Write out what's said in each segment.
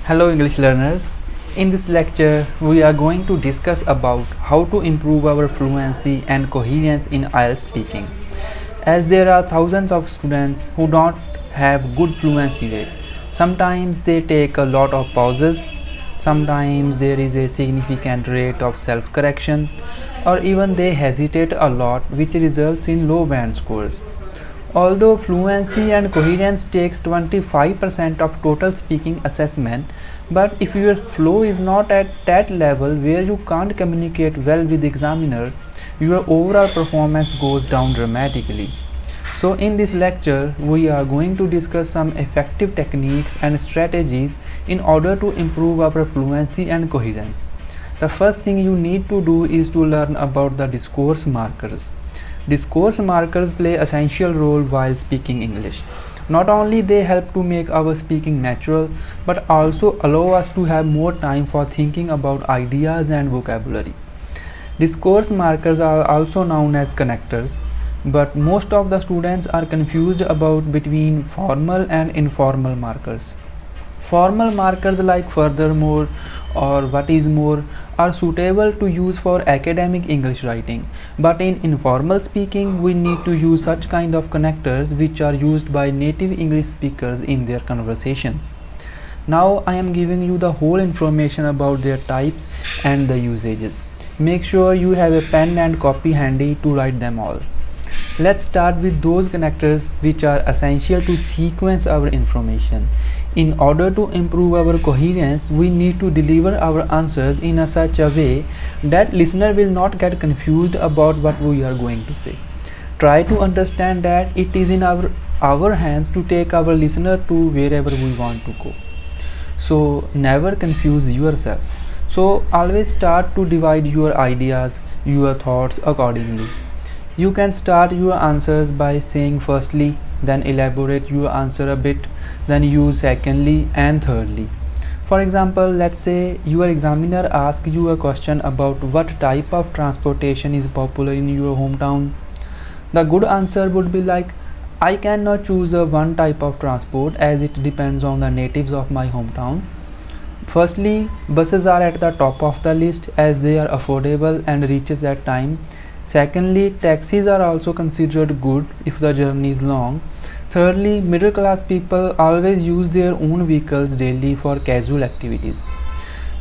Hello English learners. In this lecture, we are going to discuss about how to improve our fluency and coherence in IELTS speaking. As there are thousands of students who don't have good fluency rate. Sometimes they take a lot of pauses, sometimes there is a significant rate of self-correction, or even they hesitate a lot, which results in low band scores. Although fluency and coherence takes 25% of total speaking assessment, but if your flow is not at that level where you can't communicate well with the examiner, your overall performance goes down dramatically. So in this lecture, we are going to discuss some effective techniques and strategies in order to improve our fluency and coherence. The first thing you need to do is to learn about the discourse markers. Discourse markers play an essential role while speaking English. Not only they help to make our speaking natural, but also allow us to have more time for thinking about ideas and vocabulary. Discourse markers are also known as connectors, but most of the students are confused about between formal and informal markers. Formal markers like furthermore or what is more are suitable to use for academic English writing, but in informal speaking we need to use such kind of connectors which are used by native English speakers in their conversations. Now I am giving you the whole information about their types and the usages. Make sure you have a pen and copy handy to write them all. Let's start with those connectors which are essential to sequence our information. In order to improve our coherence, we need to deliver our answers in such a way that listener will not get confused about what we are going to say. Try to understand that it is in our hands to take our listener to wherever we want to go. So never confuse yourself. So always start to divide your ideas, your thoughts accordingly. You can start your answers by saying firstly, then elaborate your answer a bit, then use secondly and thirdly. For example, let's say your examiner asks you a question about what type of transportation is popular in your hometown. The good answer would be like, I cannot choose a one type of transport as it depends on the natives of my hometown. Firstly, buses are at the top of the list as they are affordable and reaches at time. Secondly, taxis are also considered good if the journey is long. Thirdly, middle class people always use their own vehicles daily for casual activities.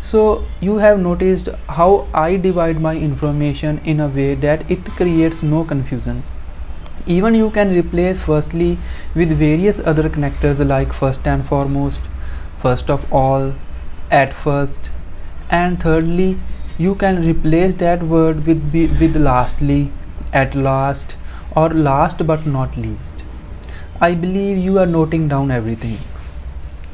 So you have noticed how I divide my information in a way that it creates no confusion. Even you can replace firstly with various other connectors like first and foremost, first of all, at first, and thirdly you can replace that word with lastly, at last, or last but not least. I believe you are noting down everything.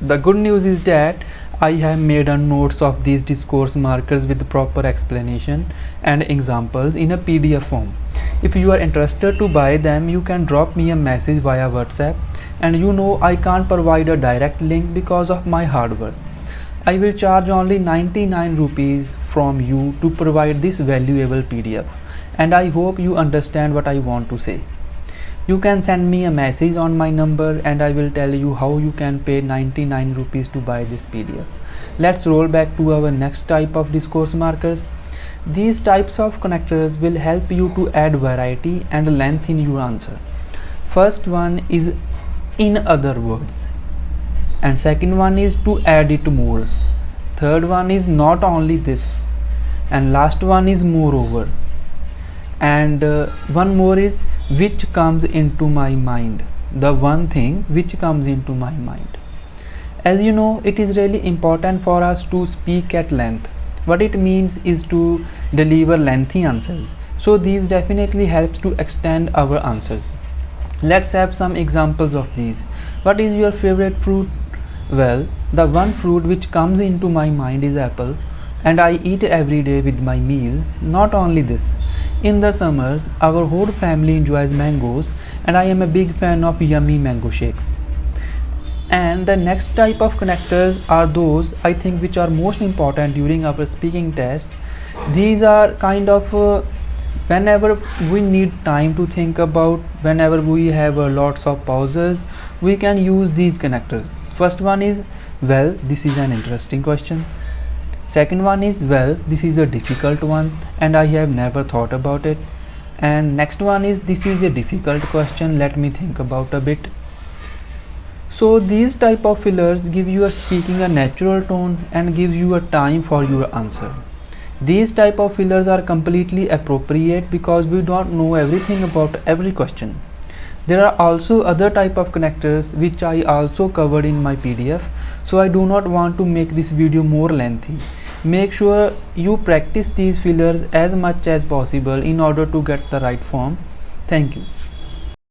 The good news is that I have made a notes of these discourse markers with proper explanation and examples in a PDF form. If you are interested to buy them, you can drop me a message via WhatsApp, and you know I can't provide a direct link because of my hard work. I will charge only 99 rupees from you to provide this valuable PDF, and I hope you understand what I want to say. You can send me a message on my number and I will tell you how you can pay 99 rupees to buy this PDF. Let's roll back to our next type of discourse markers. These types of connectors will help you to add variety and length in your answer. First one is in other words, and second one is to add it more. Third one is not only this, and last one is moreover, and one more is which comes into my mind, the one thing which comes into my mind. As you know, it is really important for us to speak at length. What it means is to deliver lengthy answers, so these definitely helps to extend our answers. Let's have some examples of these. What is your favorite fruit? Well, the one fruit which comes into my mind is apple, and I eat every day with my meal. Not only this, in the summers our whole family enjoys mangoes, and I am a big fan of yummy mango shakes. And the next type of connectors are those I think which are most important during our speaking test. These are kind of whenever we need time to think about, whenever we have lots of pauses, we can use these connectors. First one is well, this is an interesting question. Second one is, well, this is a difficult one and I have never thought about it. And next one is, this is a difficult question, let me think about a bit. So these type of fillers give your speaking a natural tone and gives you a time for your answer. These type of fillers are completely appropriate because we don't know everything about every question. There are also other type of connectors which I also covered in my PDF, so I do not want to make this video more lengthy. Make sure you practice these fillers as much as possible in order to get the right form. Thank you.